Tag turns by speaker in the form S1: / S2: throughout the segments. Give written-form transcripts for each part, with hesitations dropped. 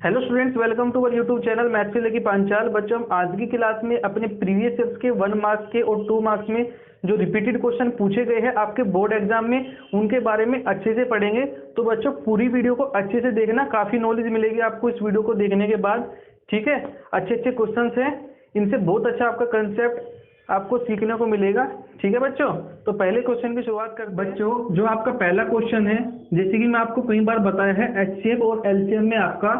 S1: Hello students, welcome to our YouTube channel maths से लेके पांचाल। बच्चों, हम आज की क्लास में अपने प्रीवियस ईयर्स के 1 मार्क्स के और 2 मार्क्स में जो रिपीटेड क्वेश्चन पूछे गए हैं आपके बोर्ड एग्जाम में, उनके बारे में अच्छे से पढ़ेंगे। तो बच्चों, पूरी वीडियो को अच्छे से देखना, काफ़ी नॉलेज मिलेगी आपको इस वीडियो को देखने के बाद। ठीक है, अच्छे अच्छे क्वेश्चन हैं, इनसे बहुत अच्छा आपका कंसेप्ट आपको सीखने को मिलेगा। ठीक है बच्चों, तो पहले क्वेश्चन की शुरुआत कर। बच्चों, जो आपका पहला क्वेश्चन है, जैसे कि मैं आपको कई बार बताया है, एचसीएफ और एलसीएम में आपका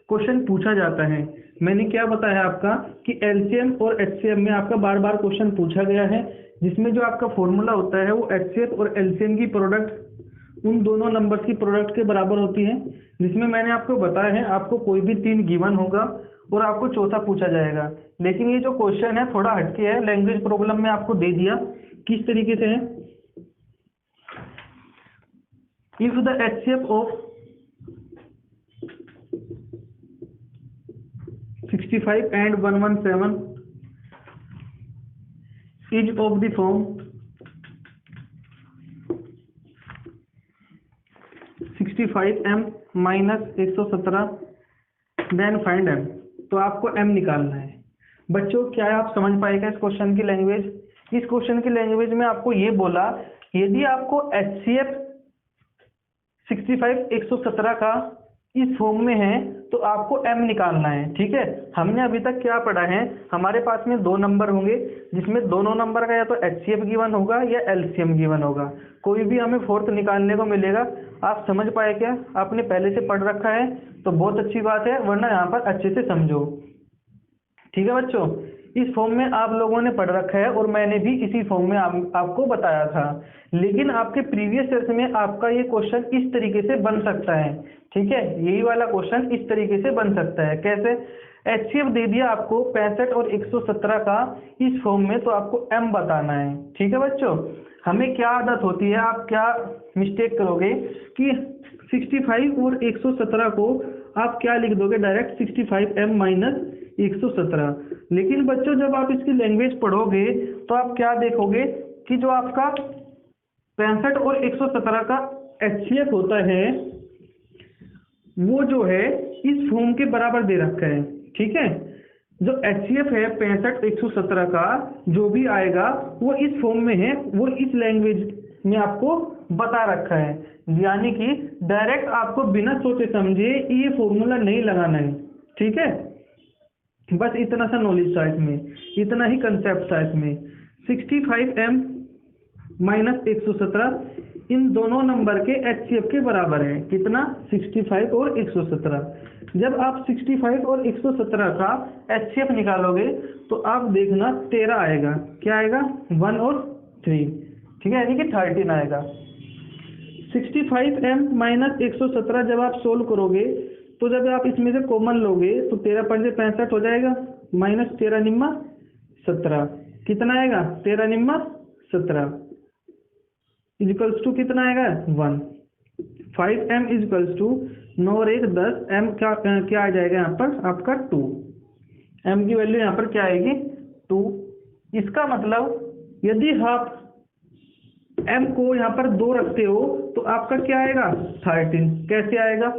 S1: क्वेश्चन पूछा जाता है। मैंने क्या बताया आपका कि एलसीएम और एचसीएफ में आपका बार बार क्वेश्चन पूछा गया है, जिसमें जो आपका फॉर्मूला होता है वो एचसीएफ और एलसीएम की प्रोडक्ट उन दोनों नंबर्स की प्रोडक्ट के बराबर होती है। जिसमें मैंने आपको बताया है, आपको कोई भी 3 गिवन होगा और आपको चौथा पूछा जाएगा। लेकिन ये जो क्वेश्चन है थोड़ा हटके है, लैंग्वेज प्रॉब्लम में आपको दे दिया। किस तरीके से है, if the HCF of 65 and 117 is of the form 65m minus 117, then find m। तो आपको m निकालना है। बच्चों, क्या आप समझ पाएगा इस क्वेश्चन की लैंग्वेज? इस क्वेश्चन की लैंग्वेज में आपको ये बोला, यदि आपको HCF 65 117 का इस फॉर्म में है तो आपको m निकालना है। ठीक है, हमने अभी तक क्या पढ़ा है, हमारे पास में 2 नंबर होंगे, जिसमें दोनों नंबर का या तो HCF गिवन होगा या LCM गिवन होगा। कोई भी हमें फोर्थ निकालने को मिलेगा। आप समझ पाए क्या? आपने पहले से पढ़ रखा है तो बहुत अच्छी बात है, वरना यहाँ पर अच्छे से समझो। ठीक है बच्चों, इस फॉर्म में आप लोगों ने पढ़ रखा है और मैंने भी इसी फॉर्म में आपको बताया था। लेकिन आपके प्रीवियस ईयर्स में आपका ये क्वेश्चन इस तरीके से बन सकता है। ठीक है, यही वाला क्वेश्चन इस तरीके से बन सकता है। कैसे? एचसीएफ दे दिया आपको 65 और 117 का इस फॉर्म में, तो आपको m बताना है। ठीक है बच्चों, हमें क्या आदत होती है, आप क्या मिस्टेक करोगे कि 65 और 117 को आप क्या लिख दोगे, डायरेक्ट 65m माइनस 117। लेकिन बच्चों, जब आप इसकी लैंग्वेज पढ़ोगे तो आप क्या देखोगे कि जो आपका 65 और 117 का एचसीएफ होता है वो जो है इस फॉर्म के बराबर दे रखा है। ठीक है, जो एचसीएफ है 65 117 का जो भी आएगा वो इस फॉर्म में है, वो इस लैंग्वेज में आपको बता रखा है। यानी कि डायरेक्ट आपको बिना सोचे समझे ये फॉर्मूला नहीं लगाना है। ठीक है, बस इतना सा नॉलेज था इसमें, इतना ही कंसेप्ट था इसमें। 65m माइनस 117 इन दोनों नंबर के एचसीएफ के बराबर है। कितना? 65 और 117। जब आप 65 और 117 का एचसीएफ निकालोगे तो आप देखना 13 आएगा। क्या आएगा? 1 और 3। ठीक है, यानी कि 13 आएगा। 65m माइनस 117 जब आप सोल्व करोगे तो जब आप इसमें से कॉमन लोगे तो 13 पंजे 65 हो जाएगा, माइनस 13 निम्मा 17। कितना आएगा? 13 निम्मा 17 इजिकल्स टू कितना आएगा? 1। 5m इजिकल्स टू 9 और 1 10, m क्या आ जाएगा यहाँ पर आपका 2। m की वैल्यू यहाँ पर क्या आएगी? 2। इसका मतलब यदि आप m को यहाँ पर 2 रखते हो तो आपका क्या आएगा? 13। कैसे आएगा,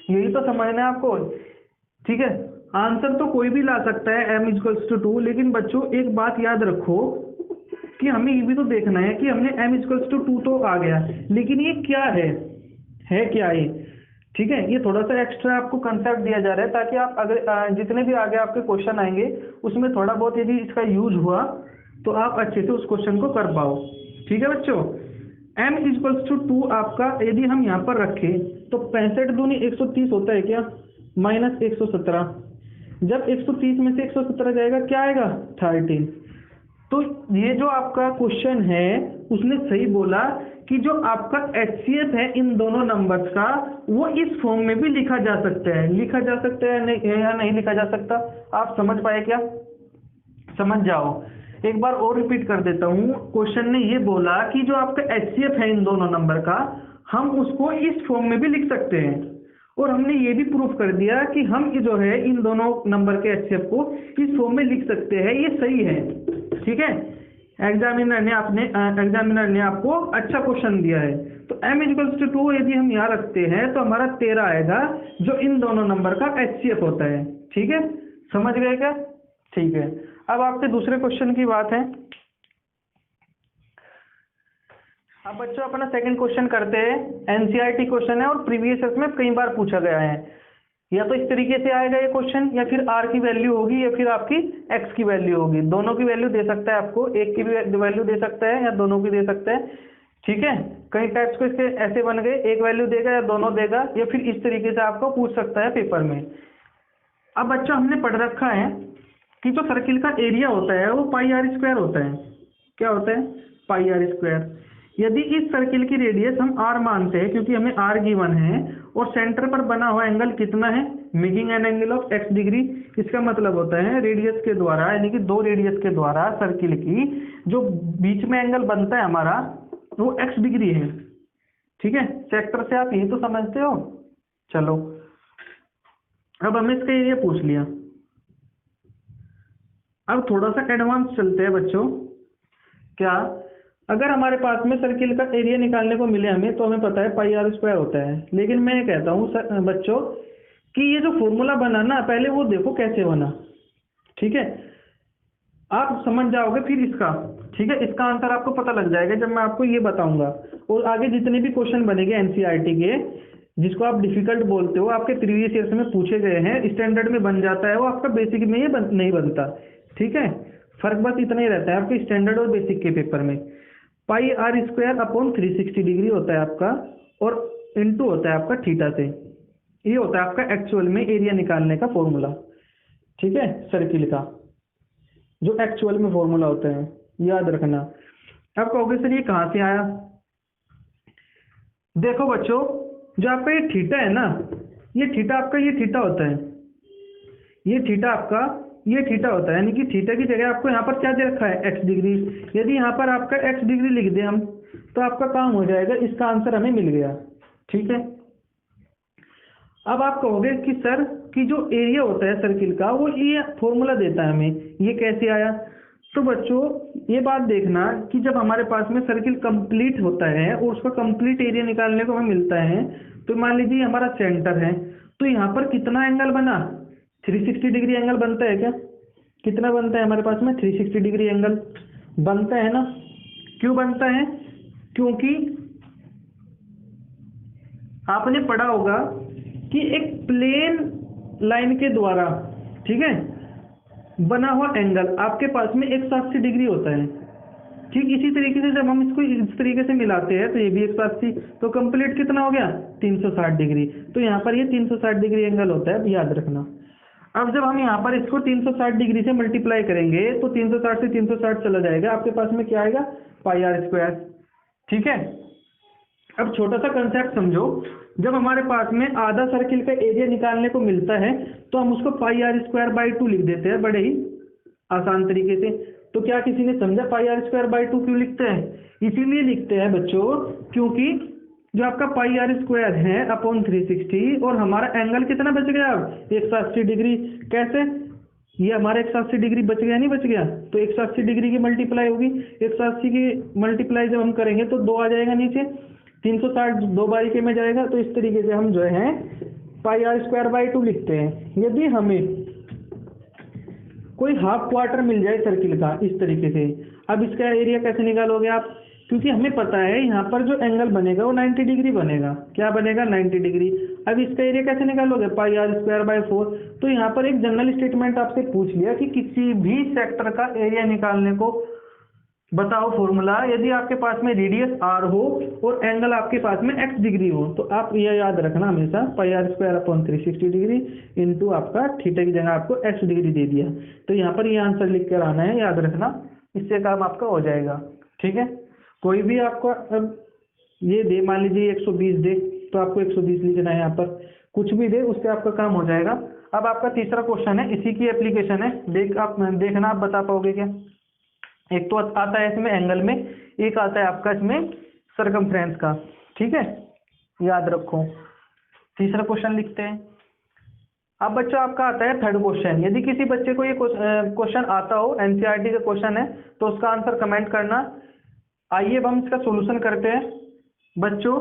S1: यही तो समझना है आपको। ठीक है, आंसर तो कोई भी ला सकता है m इजिकल्स टू 2, लेकिन बच्चों एक बात याद रखो कि हमें ये भी तो देखना है कि हमने m इक्वल्स टू 2 तो आ गया, लेकिन ये क्या है क्या ये? ठीक है, ये थोड़ा सा एक्स्ट्रा आपको कंसेप्ट दिया जा रहा है ताकि आप अगर जितने भी आगे आपके क्वेश्चन आएंगे उसमें थोड़ा बहुत यदि इसका यूज हुआ तो आप अच्छे से उस क्वेश्चन को कर पाओ। ठीक है बच्चों, m इक्वल्स टू 2 आपका यदि हम यहाँ पर रखें तो 65 दूनी 130 होता है क्या, माइनस 117। जब 130 में से 117 जाएगा क्या आएगा? 13। तो ये जो आपका क्वेश्चन है उसने सही बोला कि जो आपका एचसीएफ है इन दोनों नंबर्स का वो इस फॉर्म में भी लिखा जा सकता है। लिखा जा सकता है या नहीं लिखा जा सकता? आप समझ पाए क्या? समझ जाओ। एक बार और रिपीट कर देता हूँ, क्वेश्चन ने ये बोला कि जो आपका एचसीएफ है इन दोनों नंबर का, हम उसको इस फॉर्म में भी लिख सकते हैं। और हमने ये भी प्रूफ कर दिया कि हम जो है इन दोनों नंबर के एचसीएफ को इस फॉर्म में लिख सकते हैं। ये सही है। ठीक है, एग्जामिनर ने आपको अच्छा क्वेश्चन दिया है। तो m इक्वल्स टू 2 यदि हम यहाँ रखते हैं तो हमारा 13 आएगा, जो इन दोनों नंबर का HCF होता है। ठीक है, समझ गए क्या? ठीक है, अब आपके दूसरे क्वेश्चन की बात है। अब बच्चों अपना सेकंड क्वेश्चन करते हैं। एनसीईआरटी क्वेश्चन है और प्रीवियस ईयर में कई बार पूछा गया है। या तो इस तरीके से आएगा ये क्वेश्चन, या फिर r की वैल्यू होगी या फिर आपकी x की वैल्यू होगी। दोनों की वैल्यू दे सकता है आपको, एक की भी वैल्यू दे सकता है या दोनों की दे सकता है। ठीक है, कई टाइप्स को इसके ऐसे बन गए, एक वैल्यू देगा या दोनों देगा, या फिर इस तरीके से आपको पूछ सकता है पेपर में। अब बच्चों हमने पढ़ रखा है कि जो सर्किल का एरिया होता है वो पाई आर स्क्वायर होता है। क्या होता है? पाई आर स्क्वायर। यदि इस सर्किल की रेडियस हम r मानते हैं, क्योंकि हमें r गिवन है, और सेंटर पर बना हुआ एंगल कितना है? Making an angle of x degree. इसका मतलब होता है रेडियस के द्वारा, यानी कि दो रेडियस के द्वारा सर्किल की जो बीच में एंगल बनता है हमारा, वो x डिग्री है। ठीक है, सेक्टर से आप यही तो समझते हो। चलो, अब हमें इसका एरिया पूछ लिया। अब थोड़ा सा एडवांस चलते हैं बच्चों। क्या अगर हमारे पास में सर्किल का एरिया निकालने को मिले हमें, तो हमें पता है पाई आर स्क्वायर होता है। लेकिन मैं ये कहता हूँ बच्चों कि ये जो फॉर्मूला बना ना, पहले वो देखो कैसे बना। ठीक है, आप समझ जाओगे फिर इसका। ठीक है, इसका आंसर आपको पता लग जाएगा जब मैं आपको ये बताऊंगा। और आगे जितने भी क्वेश्चन बनेंगे एनसीईआरटी के, जिसको आप डिफिकल्ट बोलते हो, आपके प्रीवियस ईयर में पूछे गए हैं, स्टैंडर्ड में बन जाता है वो, आपका बेसिक में ये नहीं बनता। ठीक है, फर्क बस इतना ही रहता है आपके स्टैंडर्ड और बेसिक के पेपर में। पाई आर स्क्वायर अपॉन 360 डिग्री होता है आपका, और इनटू होता है आपका थीटा से। ये होता है आपका एक्चुअल में एरिया निकालने का फॉर्मूला। ठीक है, सर्किल का जो एक्चुअल में फॉर्मूला होता है, याद रखना। अब कहोगे सर ये कहाँ से आया? देखो बच्चों, जो आपका ये थीटा है ना, ये थीटा आपका, ये थीटा होता है, ये थीटा आपका, ये थीटा होता है। यानी कि थीटा की जगह आपको यहाँ पर क्या दे रखा है? x degree. यदि यहाँ पर आपका x डिग्री लिख दे हम, तो आपका काम हो जाएगा, इसका आंसर हमें मिल गया। ठीक है, अब आप कहोगे कि सर कि जो एरिया होता है सर्किल का, वो ये फॉर्मूला देता है हमें, ये कैसे आया? तो बच्चों ये बात देखना कि जब हमारे पास में सर्किल कंप्लीट होता है और उसका कंप्लीट एरिया निकालने को हमें मिलता है, तो मान लीजिए हमारा सेंटर है, तो यहाँ पर कितना एंगल बना? 360 डिग्री एंगल बनता है क्या? कितना बनता है हमारे पास में? 360 डिग्री एंगल बनता है ना। क्यों बनता है? क्योंकि आपने पढ़ा होगा कि एक प्लेन लाइन के द्वारा, ठीक है, बना हुआ एंगल आपके पास में 180 डिग्री होता है। ठीक इसी तरीके से जब हम इसको इस तरीके से मिलाते हैं, तो ये भी 180, तो कंप्लीट कितना हो गया? 360 डिग्री। तो यहाँ पर ये 360 डिग्री एंगल होता है, याद रखना। अब जब हम यहाँ पर इसको 360 डिग्री से मल्टीप्लाई करेंगे, तो 360 से 360 चला जाएगा, आपके पास में क्या आएगा? पाई आर स्क्वायर। ठीक है, अब छोटा सा कंसेप्ट समझो। जब हमारे पास में आधा सर्किल का एरिया निकालने को मिलता है, तो हम उसको पाई आर स्क्वायर बाई 2 लिख देते हैं, बड़े ही आसान तरीके से। तो क्या किसी ने समझा पाई आर स्क्वायर बाई 2 क्यों लिखते हैं? इसीलिए लिखते हैं बच्चों, क्योंकि जो आपका पाई आर स्क्वायर है अपॉन 360, और हमारा एंगल कितना बच गया अब? 180 डिग्री। कैसे? ये हमारा 180 डिग्री बच गया, नहीं बच गया? तो 180 डिग्री की मल्टीप्लाई होगी, 180 की मल्टीप्लाई जब हम करेंगे तो 2 आ जाएगा नीचे, 360 दो बारीके में जाएगा। तो इस तरीके से हम जो है पाई आर स्क्वायर बाई 2 लिखते हैं। यदि हमें कोई हाफ क्वार्टर मिल जाए सर्किल का इस तरीके से, अब इसका एरिया कैसे निकालोगे आप? क्योंकि हमें पता है यहाँ पर जो एंगल बनेगा वो 90 डिग्री बनेगा। क्या बनेगा? 90 डिग्री। अब इसका एरिया कैसे निकालोगे? पाई आर स्क्वायर बाई 4। तो यहाँ पर एक जनरल स्टेटमेंट आपसे पूछ लिया कि किसी भी सेक्टर का एरिया निकालने को बताओ फॉर्मूला, यदि आपके पास में रेडियस r हो और एंगल आपके पास में x डिग्री हो। तो आप यह याद रखना हमेशा, pi r square upon 360 degree into आपका थीटा की जगह आपको x डिग्री दे दिया। तो यहाँ पर ये आंसर लिख कर आना है, याद रखना, इससे काम आपका हो जाएगा। ठीक है, कोई भी आपको अब ये दे, मान लीजिए 120 दे, तो आपको 120 लिखना है। यहाँ पर कुछ भी दे, उससे आपका काम हो जाएगा। अब आपका तीसरा क्वेश्चन है, इसी की एप्लीकेशन है, देखना आप बता पाओगे क्या? एक तो आता है इसमें एंगल में, एक आता है आपका इसमें सरकमफ्रेंस का। ठीक है, याद रखो। तीसरा क्वेश्चन लिखते हैं। अब बच्चों आपका आता है थर्ड क्वेश्चन। यदि किसी बच्चे को ये क्वेश्चन आता हो, एनसीईआरटी का क्वेश्चन है, तो उसका आंसर कमेंट करना। आइए अब हम इसका सॉल्यूशन करते हैं। बच्चों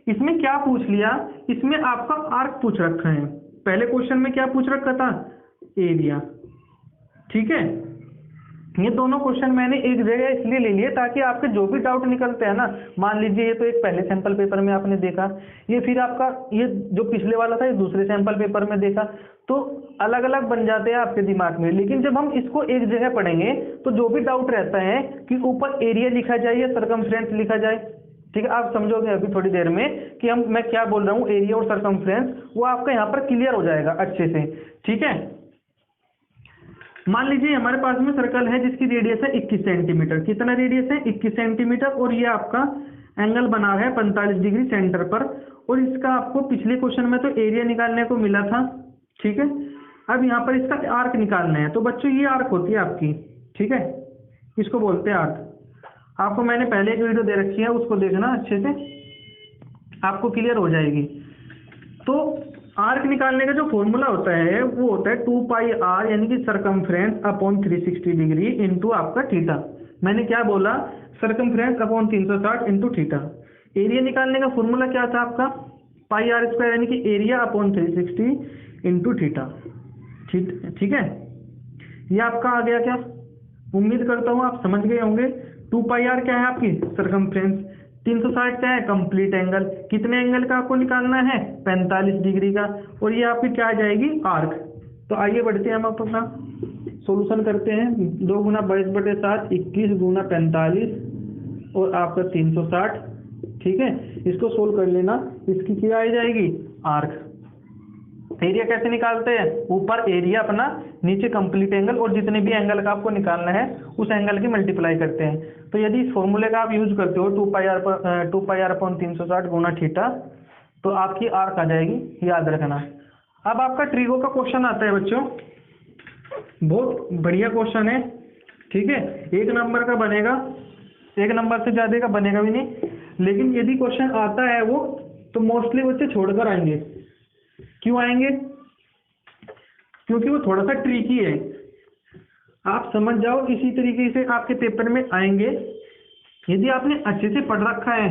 S1: इसमें क्या पूछ लिया, इसमें आपका आर्क पूछ रखा है। पहले क्वेश्चन में क्या पूछ रखा था, एरिया। ठीक है, ये दोनों क्वेश्चन मैंने एक जगह इसलिए ले लिए ताकि आपके जो भी डाउट निकलते हैं ना, मान लीजिए ये तो एक पहले सैंपल पेपर में आपने देखा, ये फिर आपका ये जो पिछले वाला था ये दूसरे सैंपल पेपर में देखा, तो अलग अलग बन जाते हैं आपके दिमाग में। लेकिन जब हम इसको एक जगह पढ़ेंगे तो जो भी डाउट रहता है कि ऊपर एरिया लिखा जाए या सरकमफ्रेंस लिखा जाए, ठीक है, आप समझोगे अभी थोड़ी देर में कि मैं क्या बोल रहा हूँ, एरिया और सरकमफ्रेंस, वो आपका यहाँ पर क्लियर हो जाएगा अच्छे से। ठीक है, मान लीजिए हमारे पास में सर्कल है जिसकी रेडियस है 21 सेंटीमीटर। कितना रेडियस है, 21 सेंटीमीटर, और ये आपका एंगल बना है 45 डिग्री सेंटर पर। और इसका आपको पिछले क्वेश्चन में तो एरिया निकालने को मिला था। ठीक है, अब यहाँ पर इसका आर्क निकालना है। तो बच्चों ये आर्क होती है आपकी, ठीक है, इसको बोलते हैं आर्क। आपको मैंने पहले एक वीडियो दे रखी है, उसको देखना अच्छे से, आपको क्लियर हो जाएगी। तो आर्क निकालने का जो फॉर्मूला होता है वो होता है 2 पाई आर, यानी कि सरकमफ्रेंस अपॉन 360 डिग्री इंटू आपका थीटा। मैंने क्या बोला, circumference upon 360 into theta. Area निकालने का फॉर्मूला क्या था आपका, पाई आर स्क्वायर, यानी कि एरिया अपॉन 360 इंटू थीटा। ठीक है, ये आपका आ गया। क्या, उम्मीद करता हूँ आप समझ गए होंगे। 2 पाई आर क्या है आपकी, सरकमफ्रेंस। 360 क्या है, कंप्लीट एंगल। कितने एंगल का आपको निकालना है, 45 डिग्री का। और ये आपकी क्या आ जाएगी, आर्क। तो आइए बढ़ते हैं, हम अपना सॉल्यूशन करते हैं। 2 गुना 22/7, 21 गुना 45 और आपका 360। ठीक है, इसको सोल्व कर लेना, इसकी क्या आ जाएगी, आर्क। एरिया कैसे निकालते हैं, ऊपर एरिया अपना, नीचे कंप्लीट एंगल, और जितने भी एंगल का आपको निकालना है उस एंगल की मल्टीप्लाई करते हैं। तो यदि इस फॉर्मूले का आप यूज करते हो 2 पाई आर अपॉन 360 गुना थीटा, तो आपकी आर्क आ जाएगी, याद रखना। अब आपका ट्रिगो का क्वेश्चन आता है बच्चों, बहुत बढ़िया क्वेश्चन है। ठीक है, 1 नंबर का बनेगा, 1 नंबर से ज्यादा का बनेगा भी नहीं। लेकिन यदि क्वेश्चन आता है वो, तो मोस्टली बच्चे छोड़कर आएंगे। क्यों आएंगे, क्योंकि वो थोड़ा सा ट्रिकी है। आप समझ जाओ, इसी तरीके से आपके पेपर में आएंगे। यदि आपने अच्छे से पढ़ रखा है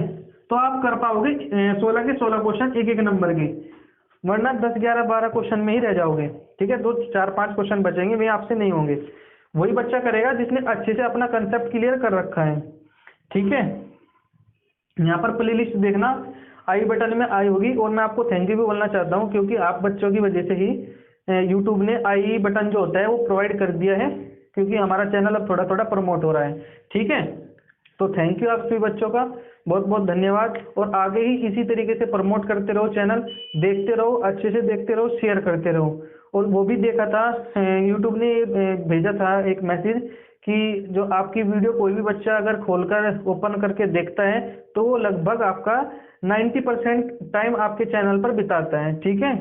S1: तो आप कर पाओगे 16 के 16 क्वेश्चन 1-1 नंबर के, वरना 10, 11, 12 क्वेश्चन में ही रह जाओगे। ठीक है, 2, 4, 5 क्वेश्चन बचेंगे, वे आपसे नहीं होंगे। वही बच्चा करेगा जिसने अच्छे से अपना कंसेप्ट क्लियर कर रखा है। ठीक है, यहाँ पर प्ले लिस्ट देखना, आई बटन में आई होगी। और मैं आपको थैंक यू भी बोलना चाहता हूँ, क्योंकि आप बच्चों की वजह से ही यूट्यूब ने आई बटन जो होता है वो प्रोवाइड कर दिया है, क्योंकि हमारा चैनल अब थोड़ा थोड़ा प्रमोट हो रहा है। ठीक है, तो थैंक यू आप सभी बच्चों का, बहुत बहुत धन्यवाद। और आगे ही इसी तरीके से प्रमोट करते रहो, चैनल देखते रहो, अच्छे से देखते रहो, शेयर करते रहो। और वो भी देखा था, यूट्यूब ने भेजा था एक मैसेज कि जो आपकी वीडियो कोई भी बच्चा अगर खोलकर ओपन करके देखता है तो वो लगभग आपका 90% टाइम आपके चैनल पर बिताता है। ठीक है,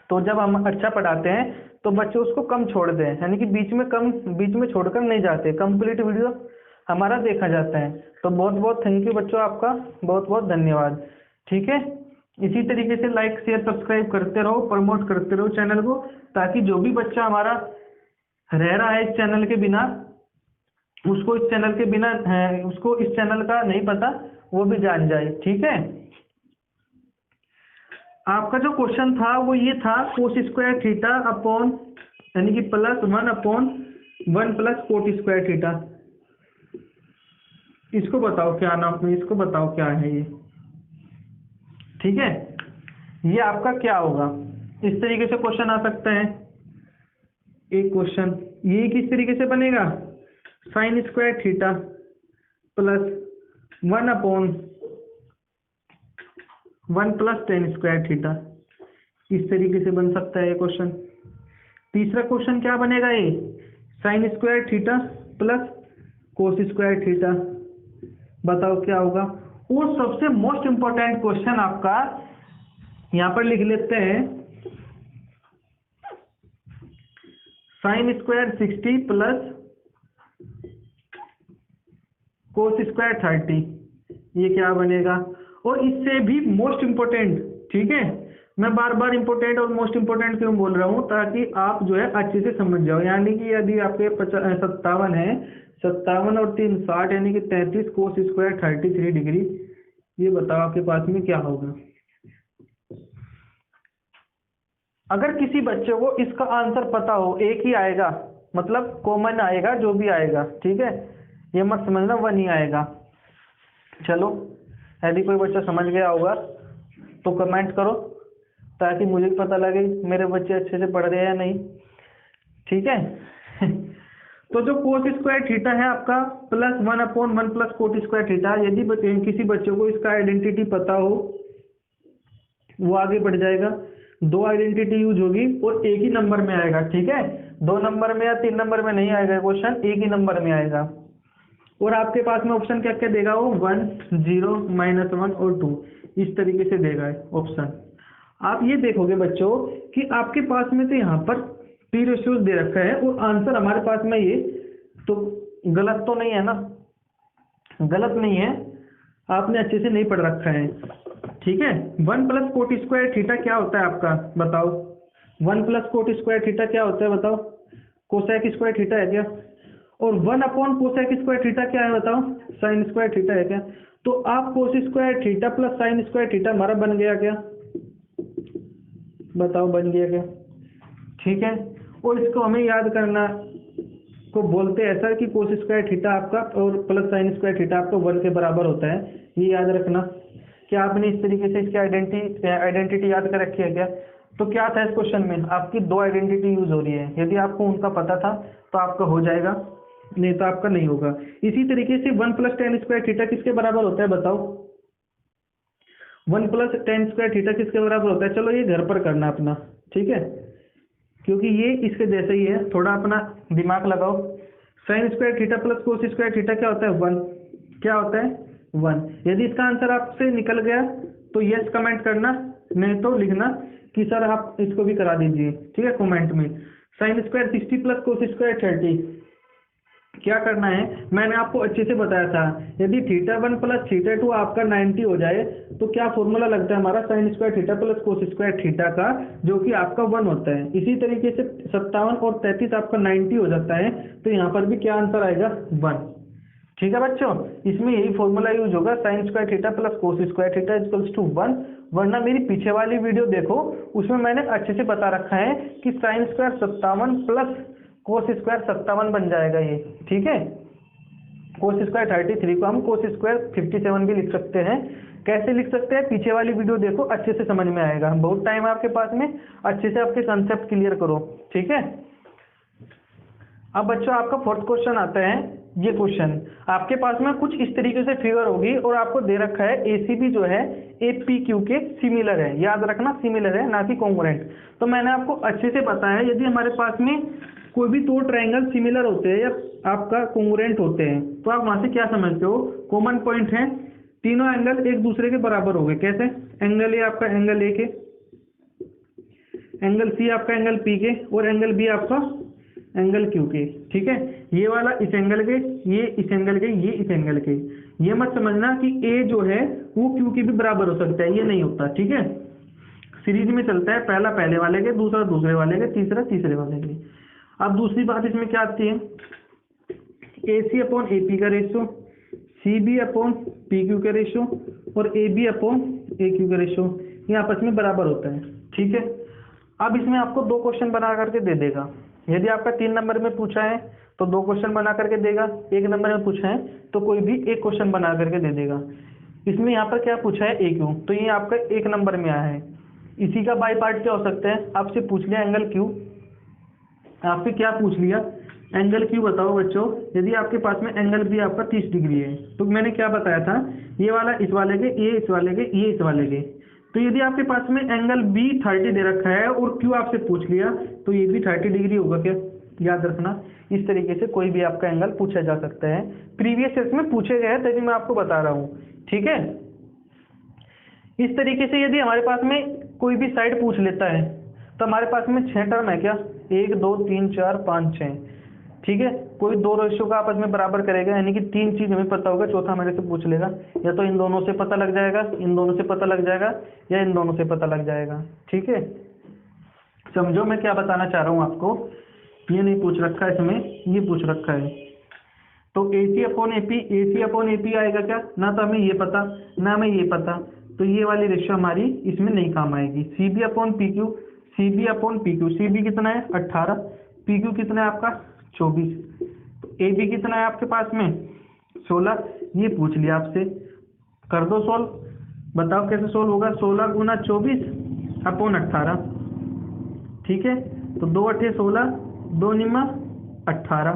S1: तो जब हम अच्छा पढ़ाते हैं तो बच्चे उसको कम छोड़ दें, यानी कि बीच में छोड़कर नहीं जाते, कंप्लीट वीडियो हमारा देखा जाता है। तो बहुत बहुत थैंक यू बच्चों, आपका बहुत बहुत धन्यवाद। ठीक है, इसी तरीके से लाइक शेयर सब्सक्राइब करते रहो, प्रमोट करते रहो चैनल को, ताकि जो भी बच्चा हमारा रह रहा है इस चैनल के बिना, उसको इस चैनल के बिना उसको इस चैनल का नहीं पता, वो भी जान जाए। ठीक है, आपका जो क्वेश्चन था वो ये था, कोस स्क्वायर थीटा अपॉन, यानी कि +1/1 + कोट स्क्वायर थीटा। इसको बताओ क्या नाम, इसको बताओ क्या है ये। ठीक है, ये आपका क्या होगा, इस तरीके से क्वेश्चन आ सकता है। एक क्वेश्चन ये किस तरीके से बनेगा, sin square theta +1/1 + tan square theta, इस तरीके से बन सकता है ये क्वेश्चन। तीसरा क्वेश्चन क्या बनेगा, ये sin square theta cos square theta, बताओ क्या होगा। और सबसे मोस्ट इंपॉर्टेंट क्वेश्चन आपका यहां पर लिख लेते हैं, sin स्क्वायर 60 कोस स्क्वायर 30, ये क्या बनेगा। और इससे भी मोस्ट इंपॉर्टेंट, ठीक है, मैं बार बार इंपॉर्टेंट और मोस्ट इंपॉर्टेंट क्यों बोल रहा हूँ, ताकि आप जो है अच्छे से समझ जाओ। यानी कि यदि आपके 57 है, 57 और 3 60, यानी कि 33 कोस स्क्वायर 33 डिग्री, ये बताओ आपके पास में क्या होगा। अगर किसी बच्चे को इसका आंसर पता हो, एक ही आएगा, मतलब कॉमन आएगा जो भी आएगा, ठीक है, ये मत समझना 1 ही आएगा। चलो, यदि कोई बच्चा समझ गया होगा तो कमेंट करो, ताकि मुझे भी पता लगे मेरे बच्चे अच्छे से पढ़ रहे हैं या नहीं, ठीक है। तो जो कोस स्क्वायर थीटा है आपका plus 1/1 plus coat square theta, यदि किसी बच्चे को इसका आइडेंटिटी पता हो वो आगे बढ़ जाएगा। 2 आइडेंटिटी यूज होगी और एक ही नंबर में आएगा, ठीक है, 2 नंबर में या 3 नंबर में नहीं आएगा क्वेश्चन, एक ही नंबर में आएगा। और आपके पास में ऑप्शन क्या क्या देगा वो, 1 0 -1 और 2, इस तरीके से देगा ऑप्शन। आप ये देखोगे बच्चों कि आपके पास में तो यहाँ पर पी रेशियोज दे रखा है और आंसर हमारे पास में ये तो गलत तो नहीं है ना, गलत नहीं है, आपने अच्छे से नहीं पढ़ रखा है, ठीक है। 1 प्लस कोट स्क्वायर थीटा क्या होता है आपका, बताओ। 1 प्लस कोट स्क्वायर थीटा क्या होता है बताओ, कोसेक स्क्वायर थीटा है क्या। और 1 कोसेक स्क्वायर थीटा क्या है बताओ, साइन स्क्वायर थीटा है क्या। तो आप कोस square theta plus sign square theta हमारा बन गया क्या, बताओ बन गया क्या, ठीक है। और इसको हमें याद करना को बोलते हैं ऐसा कि कोस स्क्वायर थीटा आपका और प्लस साइन स्क्वायर थीटा आपका 1 के बराबर होता है, ये याद रखना। क्या आपने इस तरीके से इसकी आइडेंटिटी याद कर रखी है क्या। तो क्या था इस क्वेश्चन में, आपकी 2 आइडेंटिटी यूज हो रही है, यदि आपको उनका पता था तो आपका हो जाएगा, नहीं तो आपका नहीं होगा। इसी तरीके से 1 प्लस टेन स्क्वायर थीटा किसके बराबर होता है बताओ, 1 प्लस टेन स्क्वायर थीटा किसके बराबर होता है। चलो ये घर पर करना अपना, ठीक है, क्योंकि ये इसके जैसे ही है, थोड़ा अपना दिमाग लगाओ। Sign square theta plus cos square theta क्या होता है, 1, क्या होता है 1। यदि इसका आंसर आपसे निकल गया तो यस कमेंट करना, नहीं तो लिखना कि सर आप इसको भी करा दीजिए, ठीक है, कमेंट में। Sine square 60 plus cos square 30, क्या करना है, मैंने आपको अच्छे से बताया था। यदि θ1 प्लस θ2 आपका 90 हो जाए तो क्या फॉर्मूला लगता है हमारा, sign square theta plus cos square theta का, जो कि आपका 1 होता है। इसी तरीके से 57 और 33 आपका 90 हो जाता है, तो यहाँ पर भी क्या आंसर आएगा 1, ठीक है बच्चों। इसमें यही फॉर्मूला यूज होगा, sine square theta plus cos square theta equals to 1। वरना मेरी पीछे वाली वीडियो देखो, उसमें मैंने अच्छे से बता रखा है कि sine square 57 plus cos square 57 बन जाएगा ये, ठीक है। कोस स्क्वायर 33 को हम कोस स्क्वायर 57 भी लिख सकते हैं। कैसे लिख सकते हैं, पीछे वाली वीडियो देखो, अच्छे से समझ में आएगा। बहुत टाइम है आपके पास में, अच्छे से आपके कंसेप्ट क्लियर करो, ठीक है। अब बच्चों आपका 4th क्वेश्चन आता है। ये क्वेश्चन आपके पास में कुछ इस तरीके से फिगर होगी और आपको दे रखा है एसीबी जो है एपीक्यू के सिमिलर है, याद रखना सिमिलर है ना कि कॉन्ग्रुएंट। तो मैंने आपको अच्छे से बताया, यदि हमारे पास में कोई भी 2 ट्रायंगल सिमिलर होते हैं या आपका कॉन्ग्रुएंट होते हैं, तो आप वहां से क्या समझते हो, कॉमन पॉइंट है, तीनों एंगल एक दूसरे के बराबर हो गए। कैसे, एंगल ए आपका एंगल ए के, एंगल सी आपका एंगल पी के, और एंगल बी आपका एंगल क्यू के, ठीक है। ये वाला इस एंगल के, ये इस एंगल के, ये इस एंगल के। ये मत समझना कि ए जो है वो क्यू के भी बराबर हो सकता है, ये नहीं होता, ठीक है। सीरीज में चलता है, पहला पहले वाले के, दूसरा दूसरे वाले के, तीसरा तीसरे वाले के। अब दूसरी बात इसमें क्या आती है, A C upon A P का ratio, C B upon P Q का रेशियो, और A B upon A Q का रेशियो, ये आपस में बराबर होता है, ठीक है। अब इसमें आपको 2 क्वेश्चन बना करके दे देगा। यदि आपका 3 नंबर में पूछा है तो 2 क्वेश्चन बना करके देगा, 1 नंबर में पूछा है तो कोई भी 1 क्वेश्चन बना करके दे देगा। इसमें यहाँ पर क्या पूछा है, ए क्यू, तो ये आपका 1 नंबर में आया है। इसी का बाई पार्ट क्या हो सकता है, आपसे पूछ लिया एंगल क्यू, आपसे क्या पूछ लिया, एंगल क्यू बताओ बच्चों। यदि आपके पास में एंगल बी आपका 30 डिग्री है, तो मैंने क्या बताया था, ये वाला इस वाले के, ये इस वाले के, ये इस वाले के। तो यदि आपके पास में एंगल बी 30 दे रखा है और क्यू आपसे पूछ लिया, तो ये भी 30 डिग्री होगा क्या, याद रखना। इस तरीके से कोई भी आपका एंगल पूछा जा सकता है, प्रीवियस ईयर में पूछे गए हैं तभी मैं आपको बता रहा हूँ, ठीक है। इस तरीके से यदि हमारे पास में कोई भी साइड पूछ लेता है तो हमारे पास में 6 टर्म है क्या, 1 2 3 4 5 6, ठीक है, कोई दो रेशियो का आपस में बराबर करेगा, यानी कि तीन चीज हमें पता होगा, चौथा मेरे से पूछ लेगा, या तो इन दोनों से पता लग जाएगा, इन दोनों से पता लग जाएगा, या इन दोनों से पता लग जाएगा। ठीक है, समझो मैं क्या बताना चाह रहा हूँ आपको। ये नहीं पूछ रखा है इसमें, ये पूछ रखा है। तो AC/AP आएगा क्या, ना तो हमें ये पता ना हमें ये पता, तो ये वाली रेशियो हमारी इसमें नहीं काम आएगी। CB/PQ, CB कितना है 18, PQ कितना है आपका 24, तो AB कितना है आपके पास में 16। ये पूछ लिया आपसे, कर दो सोल्व, बताओ कैसे सोल्व होगा। 16 गुना 24/18, ठीक है, तो 2 अठे 16, 2 निमा 18,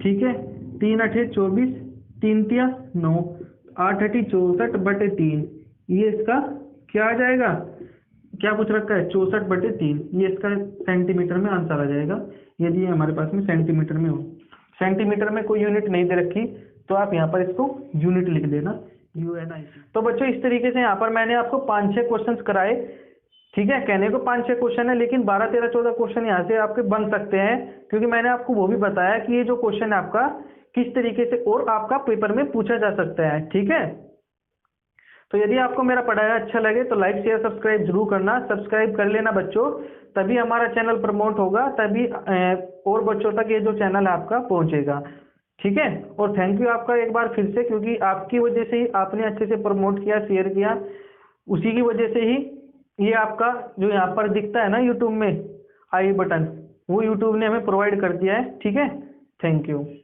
S1: ठीक है, 3 अठे 24, 3 तिया 9, 8 अठी 64/3, ये इसका क्या आ जाएगा, क्या पूछ रखा है 64/3, ये इसका सेंटीमीटर में आंसर आ जाएगा, यदि ये हमारे पास में सेंटीमीटर में हो। सेंटीमीटर में कोई यूनिट नहीं दे रखी तो आप यहाँ पर इसको यूनिट लिख देना, UNIT। तो बच्चों इस तरीके से यहाँ पर मैंने आपको 5-6 क्वेश्चंस कराए। ठीक है, कहने को 5-6 क्वेश्चन है, लेकिन 12, 13, 14 क्वेश्चन यहाँ से आपके बन सकते हैं, क्योंकि मैंने आपको वो भी बताया कि ये जो क्वेश्चन है आपका किस तरीके से और आपका पेपर में पूछा जा सकता है। ठीक है, तो यदि आपको मेरा पढ़ाया अच्छा लगे तो लाइक शेयर सब्सक्राइब जरूर करना, सब्सक्राइब कर लेना बच्चों, तभी हमारा चैनल प्रमोट होगा, तभी और बच्चों तक ये जो चैनल है आपका पहुंचेगा। ठीक है, और थैंक यू आपका एक बार फिर से, क्योंकि आपकी वजह से ही आपने अच्छे से प्रमोट किया, शेयर किया, उसी की वजह से ही ये आपका जो यहाँ पर दिखता है ना यूट्यूब में आई बटन, वो यूट्यूब ने हमें प्रोवाइड कर दिया है। ठीक है, थैंक यू।